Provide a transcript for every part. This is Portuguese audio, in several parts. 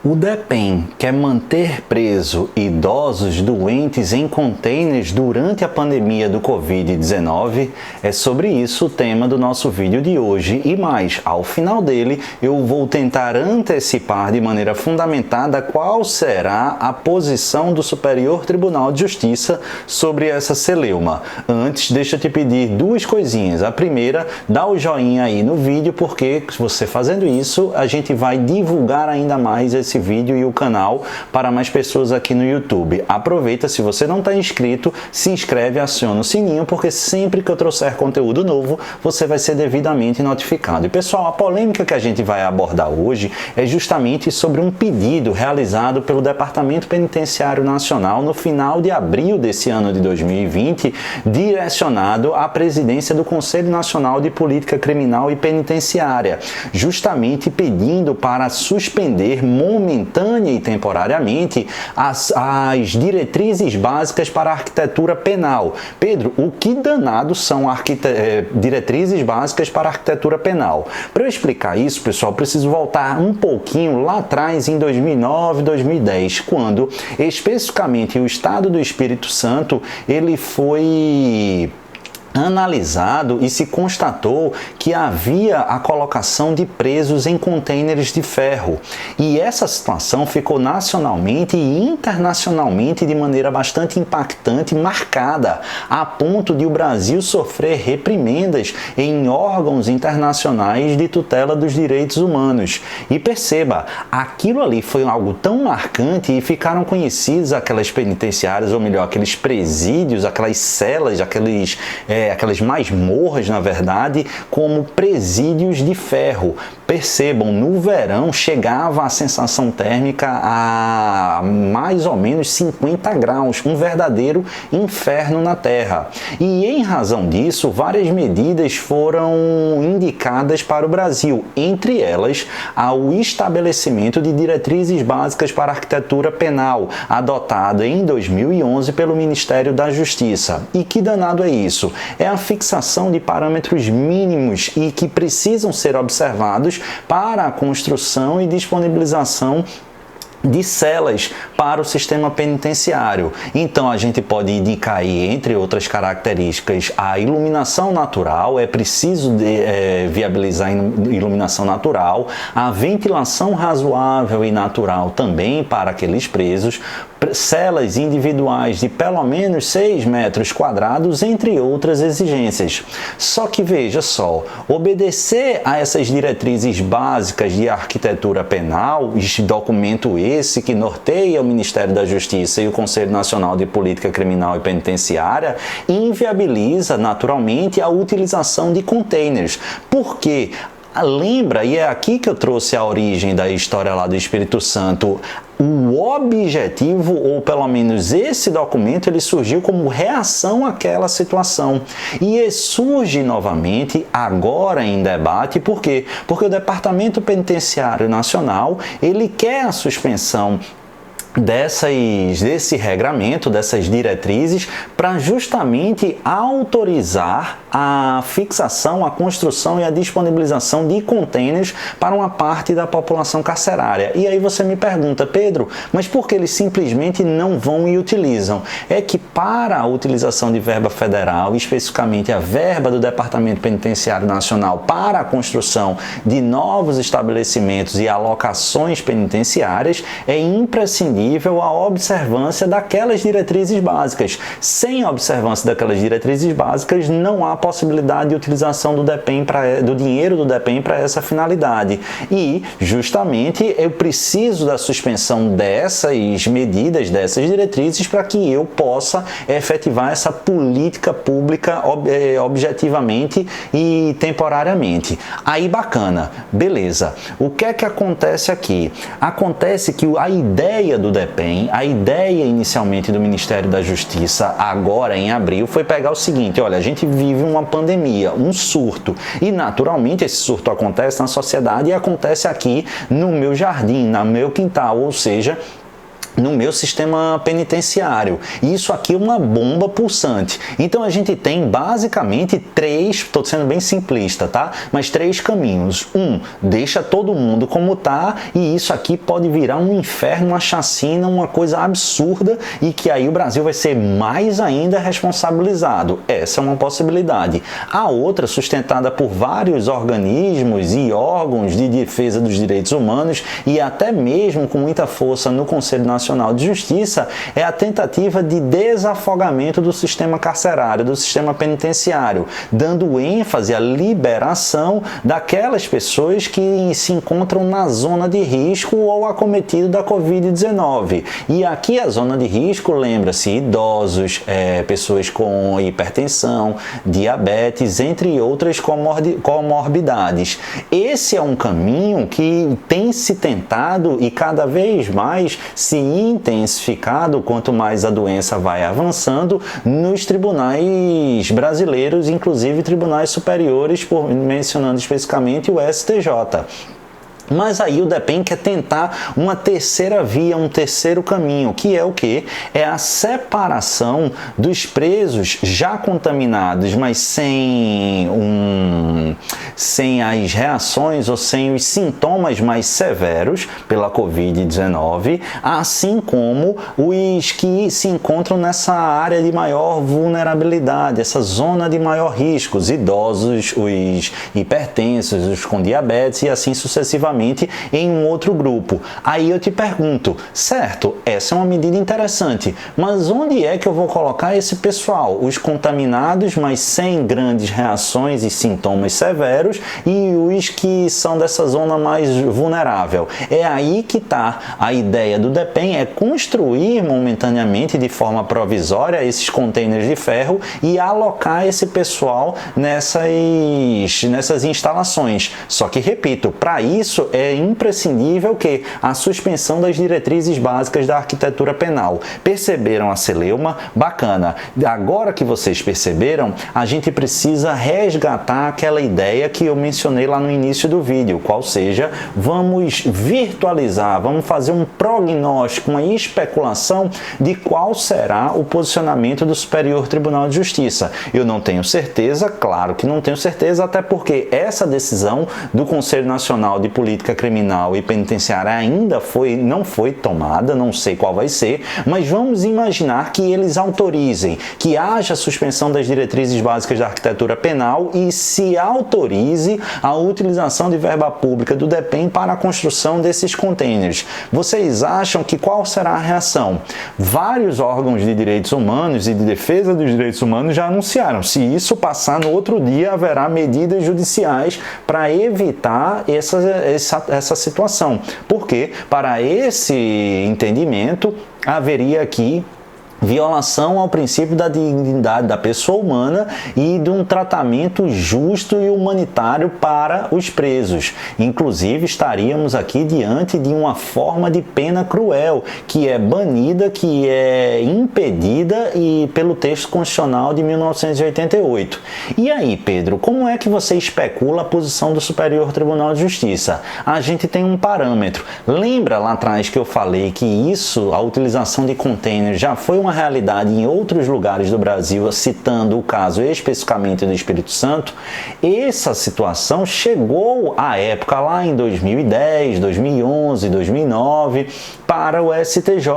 O DEPEN quer manter preso idosos doentes em containers durante a pandemia do Covid-19? É sobre isso o tema do nosso vídeo de hoje e mais, ao final dele eu vou tentar antecipar de maneira fundamentada qual será a posição do Superior Tribunal de Justiça sobre essa celeuma. Antes, deixa eu te pedir duas coisinhas. A primeira, dá o joinha aí no vídeo, porque você fazendo isso, a gente vai divulgar ainda mais esse vídeo e o canal para mais pessoas aqui no YouTube. Aproveita, se você não está inscrito, se inscreve e aciona o sininho, porque sempre que eu trouxer conteúdo novo, você vai ser devidamente notificado. E pessoal, a polêmica que a gente vai abordar hoje é justamente sobre um pedido realizado pelo Departamento Penitenciário Nacional no final de abril desse ano de 2020, direcionado à presidência do Conselho Nacional de Política Criminal e Penitenciária, justamente pedindo para suspender momentânea e temporariamente as diretrizes básicas para a arquitetura penal. Pedro, o que danado são diretrizes básicas para a arquitetura penal? Para eu explicar isso, pessoal, preciso voltar um pouquinho lá atrás, em 2009, 2010, quando especificamente o Estado do Espírito Santo ele foi analisado e se constatou que havia a colocação de presos em contêineres de ferro. E essa situação ficou nacionalmente e internacionalmente de maneira bastante impactante, marcada, a ponto de o Brasil sofrer reprimendas em órgãos internacionais de tutela dos direitos humanos. E perceba, aquilo ali foi algo tão marcante e ficaram conhecidos aquelas penitenciárias, ou melhor, aqueles presídios, aquelas celas, aquelas masmorras, na verdade, como presídios de ferro. Percebam, no verão chegava a sensação térmica a mais ou menos 50 graus, um verdadeiro inferno na Terra. E em razão disso, várias medidas foram indicadas para o Brasil, entre elas o estabelecimento de diretrizes básicas para a arquitetura penal, adotada em 2011 pelo Ministério da Justiça. E que danado é isso? É a fixação de parâmetros mínimos e que precisam ser observados para a construção e disponibilização de celas para o sistema penitenciário. Então a gente pode indicar aí, entre outras características, a iluminação natural, é preciso viabilizar a iluminação natural, a ventilação razoável e natural também para aqueles presos, celas individuais de pelo menos 6 metros quadrados, entre outras exigências. Só que veja só, obedecer a essas diretrizes básicas de arquitetura penal, este documento esse que norteia o Ministério da Justiça e o Conselho Nacional de Política Criminal e Penitenciária, inviabiliza naturalmente a utilização de containers. Por quê? Lembra, e é aqui que eu trouxe a origem da história lá do Espírito Santo, o objetivo, ou pelo menos esse documento, ele surgiu como reação àquela situação. E surge novamente, agora em debate, por quê? Porque o Departamento Penitenciário Nacional, ele quer a suspensão desse regramento, dessas diretrizes, para justamente autorizar a fixação, a construção e a disponibilização de contêineres para uma parte da população carcerária. E aí você me pergunta, Pedro, mas por que eles simplesmente não vão e utilizam? É que para a utilização de verba federal, especificamente a verba do Departamento Penitenciário Nacional para a construção de novos estabelecimentos e alocações penitenciárias, é imprescindível a observância daquelas diretrizes básicas. Sem a observância daquelas diretrizes básicas, não há possibilidade de utilização do dinheiro do DEPEN para essa finalidade. E, justamente, eu preciso da suspensão dessas medidas, dessas diretrizes, para que eu possa efetivar essa política pública objetivamente e temporariamente. Aí, bacana, beleza. O que é que acontece aqui? Acontece que a ideia do DEPEN, a ideia inicialmente do Ministério da Justiça, agora em abril, foi pegar o seguinte: olha, a gente vive uma pandemia, um surto, e naturalmente esse surto acontece na sociedade e acontece aqui no meu jardim, no meu quintal, ou seja, no meu sistema penitenciário. Isso aqui é uma bomba pulsante. Então a gente tem basicamente três, estou sendo bem simplista, tá? Mas três caminhos. Deixa todo mundo como tá, e isso aqui pode virar um inferno, uma chacina, uma coisa absurda, e que aí o Brasil vai ser mais ainda responsabilizado. Essa é uma possibilidade. A outra, sustentada por vários organismos e órgãos de defesa dos direitos humanos, e até mesmo com muita força no Conselho Nacional de Justiça, é a tentativa de desafogamento do sistema carcerário, do sistema penitenciário, dando ênfase à liberação daquelas pessoas que se encontram na zona de risco ou acometido da Covid-19. E aqui a zona de risco, lembra-se, idosos, pessoas com hipertensão, diabetes, entre outras comorbidades. Esse é um caminho que tem se tentado e cada vez mais se intensificado quanto mais a doença vai avançando nos tribunais brasileiros, inclusive tribunais superiores, mencionando especificamente o STJ. Mas aí o DEPEN quer tentar uma terceira via, um terceiro caminho, que é o quê? É a separação dos presos já contaminados, mas sem as reações ou sem os sintomas mais severos pela Covid-19, assim como os que se encontram nessa área de maior vulnerabilidade, essa zona de maior risco, os idosos, os hipertensos, os com diabetes e assim sucessivamente, em um outro grupo. Aí eu te pergunto, certo, essa é uma medida interessante, mas onde é que eu vou colocar esse pessoal? Os contaminados, mas sem grandes reações e sintomas severos, e os que são dessa zona mais vulnerável. É aí que está a ideia do DEPEN, é construir momentaneamente, de forma provisória, esses containers de ferro e alocar esse pessoal nessas instalações. Só que, repito, para isso é imprescindível que a suspensão das diretrizes básicas da arquitetura penal. Perceberam a celeuma? Bacana. Agora que vocês perceberam, a gente precisa resgatar aquela ideia que eu mencionei lá no início do vídeo, qual seja, vamos virtualizar, vamos fazer um prognóstico, uma especulação de qual será o posicionamento do Superior Tribunal de Justiça. Eu não tenho certeza, claro que não tenho certeza, até porque essa decisão do Conselho Nacional de Política Criminal e Penitenciária ainda não foi tomada, não sei qual vai ser, mas vamos imaginar que eles autorizem, que haja suspensão das diretrizes básicas da arquitetura penal e se autorize a utilização de verba pública do DEPEN para a construção desses containers. Vocês acham que qual será a reação? Vários órgãos de direitos humanos e de defesa dos direitos humanos já anunciaram. Se isso passar, no outro dia haverá medidas judiciais para evitar essa situação. Porque, para esse entendimento, haveria aqui violação ao princípio da dignidade da pessoa humana e de um tratamento justo e humanitário para os presos. Inclusive, estaríamos aqui diante de uma forma de pena cruel, que é banida, que é impedida pelo texto constitucional de 1988. E aí, Pedro, como é que você especula a posição do Superior Tribunal de Justiça? A gente tem um parâmetro. Lembra lá atrás que eu falei que a utilização de containers já foi uma realidade em outros lugares do Brasil, citando o caso especificamente do Espírito Santo? Essa situação chegou à época lá em 2010, 2011, 2009 para o STJ.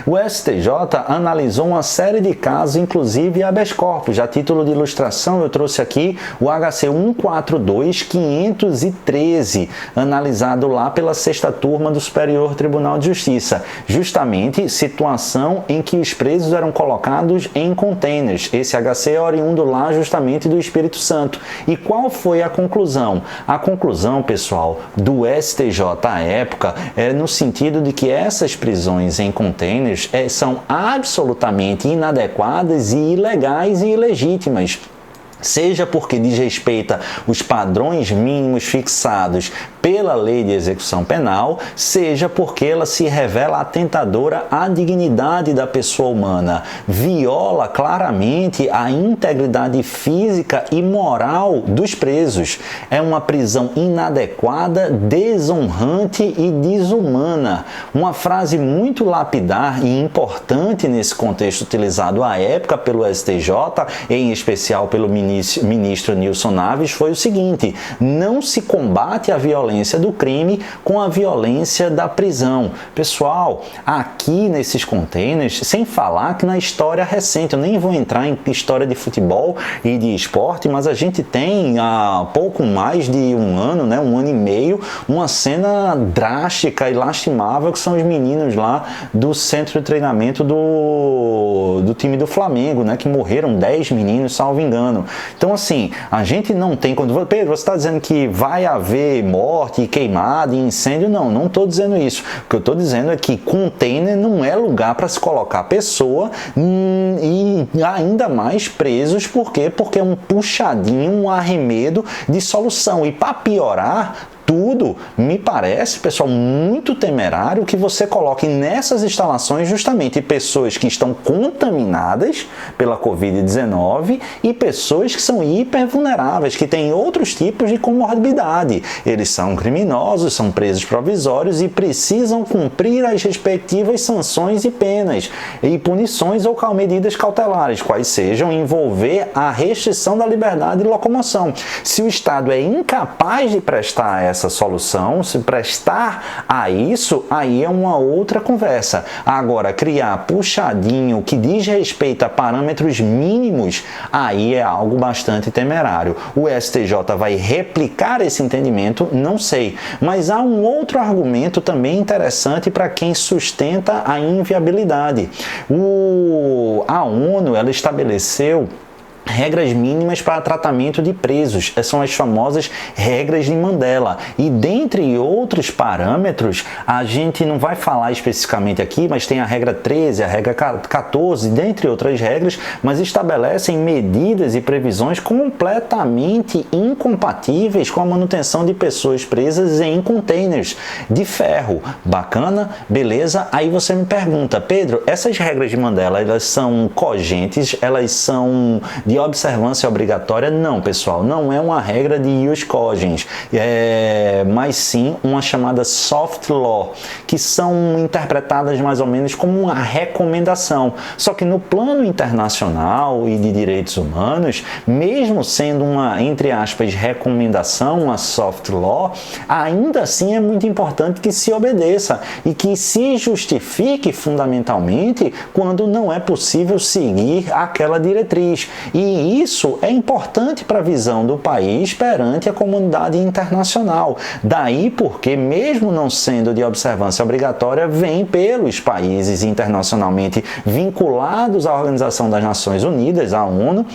O STJ analisou uma série de casos, inclusive habeas corpus. A título de ilustração, eu trouxe aqui o HC 142-513, analisado lá pela 6ª turma do Superior Tribunal de Justiça. Justamente situação em que os presos eram colocados em containers. Esse HC é oriundo lá justamente do Espírito Santo. E qual foi a conclusão? A conclusão, pessoal, do STJ à época é no sentido de que essas prisões em containers são absolutamente inadequadas e ilegais e ilegítimas. seja porque desrespeita os padrões mínimos fixados pela Lei de Execução Penal, seja porque ela se revela atentadora à dignidade da pessoa humana, viola claramente a integridade física e moral dos presos. É uma prisão inadequada, desonrante e desumana. Uma frase muito lapidar e importante nesse contexto utilizado à época pelo STJ, em especial pelo ministro Nilson Naves, foi o seguinte: não se combate a violência do crime com a violência da prisão. Pessoal, aqui nesses containers, sem falar que na história recente, eu nem vou entrar em história de futebol e de esporte, mas a gente tem há pouco mais de um ano, né, um ano e meio, uma cena drástica e lastimável que são os meninos lá do centro de treinamento do time do Flamengo, né, que morreram 10 meninos, salvo engano. Então, assim, a gente não tem... Pedro, você está dizendo que vai haver morte, queimada e incêndio? Não, não estou dizendo isso. O que eu estou dizendo é que container não é lugar para se colocar pessoa e ainda mais presos. Por quê? Porque é um puxadinho, um arremedo de solução. E para piorar tudo, me parece, pessoal, muito temerário que você coloque nessas instalações justamente pessoas que estão contaminadas pela Covid-19 e pessoas que são hipervulneráveis, que têm outros tipos de comorbidade. Eles são criminosos, são presos provisórios e precisam cumprir as respectivas sanções e penas e punições ou medidas cautelares, quais sejam envolver a restrição da liberdade de locomoção. Se o Estado é incapaz de prestar essa solução, se prestar a isso, aí é uma outra conversa. Agora, criar puxadinho que diz respeito a parâmetros mínimos, aí é algo bastante temerário. O STJ vai replicar esse entendimento? Não sei. Mas há um outro argumento também interessante para quem sustenta a inviabilidade. A ONU, ela estabeleceu regras mínimas para tratamento de presos, são as famosas regras de Mandela, e dentre outros parâmetros, a gente não vai falar especificamente aqui, mas tem a regra 13, a regra 14, dentre outras regras, mas estabelecem medidas e previsões completamente incompatíveis com a manutenção de pessoas presas em containers de ferro. Bacana? Beleza? Aí você me pergunta, Pedro, essas regras de Mandela, elas são cogentes, elas são de observância obrigatória? Não, pessoal, não é uma regra de ius cogens, mas sim uma chamada soft law, que são interpretadas mais ou menos como uma recomendação. Só que no plano internacional e de direitos humanos, mesmo sendo uma, entre aspas, recomendação, uma soft law, ainda assim é muito importante que se obedeça e que se justifique fundamentalmente quando não é possível seguir aquela diretriz. E isso é importante para a visão do país perante a comunidade internacional. Daí porque, mesmo não sendo de observância obrigatória, vem pelos países internacionalmente vinculados à Organização das Nações Unidas, à ONU,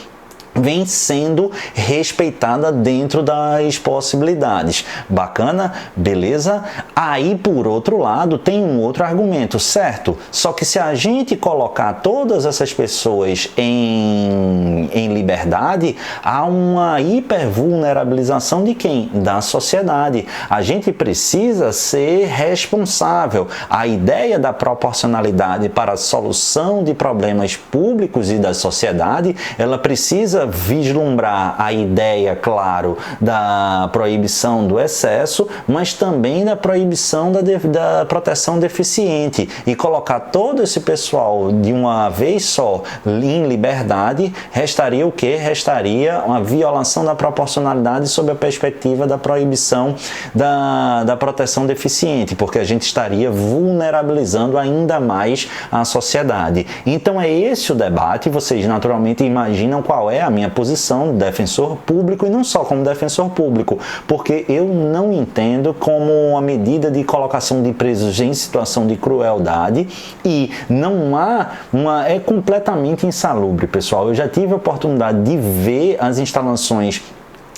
vem sendo respeitada dentro das possibilidades. Bacana? Beleza? Aí, por outro lado, tem um outro argumento, certo? Só que se a gente colocar todas essas pessoas em liberdade, há uma hipervulnerabilização de quem? Da sociedade. A gente precisa ser responsável. A ideia da proporcionalidade para a solução de problemas públicos e da sociedade, ela precisa vislumbrar a ideia, claro, da proibição do excesso, mas também da proibição da proteção deficiente, e colocar todo esse pessoal de uma vez só em liberdade, restaria o quê? Restaria uma violação da proporcionalidade sob a perspectiva da proibição da proteção deficiente, porque a gente estaria vulnerabilizando ainda mais a sociedade. Então é esse o debate, vocês naturalmente imaginam qual é a minha posição de defensor público, e não só como defensor público, porque eu não entendo como uma medida de colocação de presos em situação de crueldade, e não há é completamente insalubre, pessoal. Eu já tive a oportunidade de ver as instalações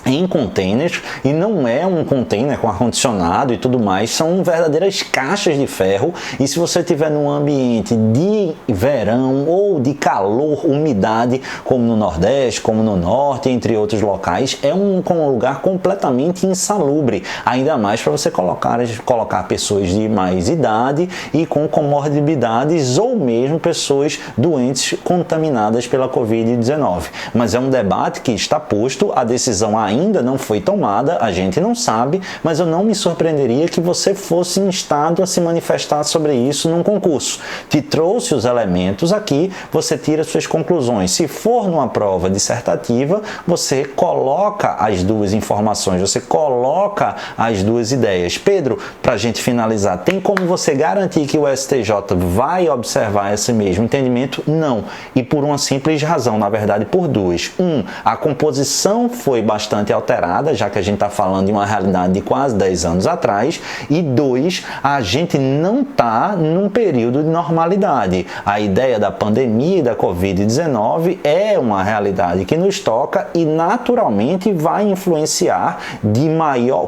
em containers, e não é um container com ar-condicionado e tudo mais, são verdadeiras caixas de ferro, e se você estiver num ambiente de verão ou de calor, umidade, como no Nordeste, como no Norte, entre outros locais, é um lugar completamente insalubre, ainda mais para você colocar pessoas de mais idade e com comorbidades ou mesmo pessoas doentes contaminadas pela Covid-19. Mas é um debate que está posto, a decisão ainda não foi tomada, a gente não sabe, mas eu não me surpreenderia que você fosse instado a se manifestar sobre isso num concurso. Te trouxe os elementos aqui, você tira suas conclusões. Se for numa prova dissertativa, você coloca as duas informações, você coloca as duas ideias. Pedro, para a gente finalizar, tem como você garantir que o STJ vai observar esse mesmo entendimento? Não. E por uma simples razão, na verdade por duas. A composição foi bastante alterada, já que a gente está falando de uma realidade de quase 10 anos atrás, e 2, a gente não está num período de normalidade. A ideia da pandemia e da Covid-19 é uma realidade que nos toca e naturalmente vai influenciar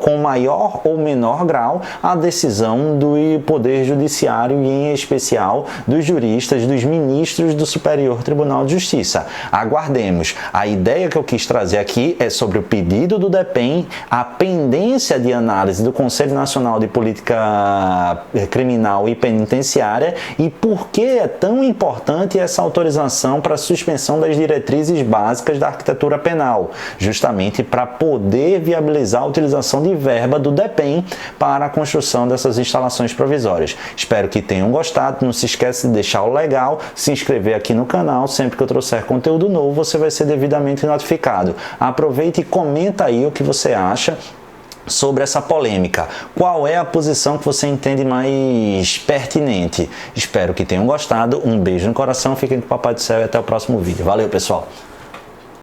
com maior ou menor grau a decisão do Poder Judiciário e em especial dos juristas, dos ministros do Superior Tribunal de Justiça. Aguardemos. A ideia que eu quis trazer aqui é sobre o pedido do DEPEN, a pendência de análise do Conselho Nacional de Política Criminal e Penitenciária e por que é tão importante essa autorização para a suspensão das diretrizes básicas da arquitetura penal, justamente para poder viabilizar a utilização de verba do DEPEN para a construção dessas instalações provisórias. Espero que tenham gostado, não se esqueça de deixar o legal, se inscrever aqui no canal, sempre que eu trouxer conteúdo novo você vai ser devidamente notificado. Aproveite e comenta aí o que você acha sobre essa polêmica. Qual é a posição que você entende mais pertinente? Espero que tenham gostado. Um beijo no coração, fiquem com o Papai do Céu e até o próximo vídeo. Valeu, pessoal!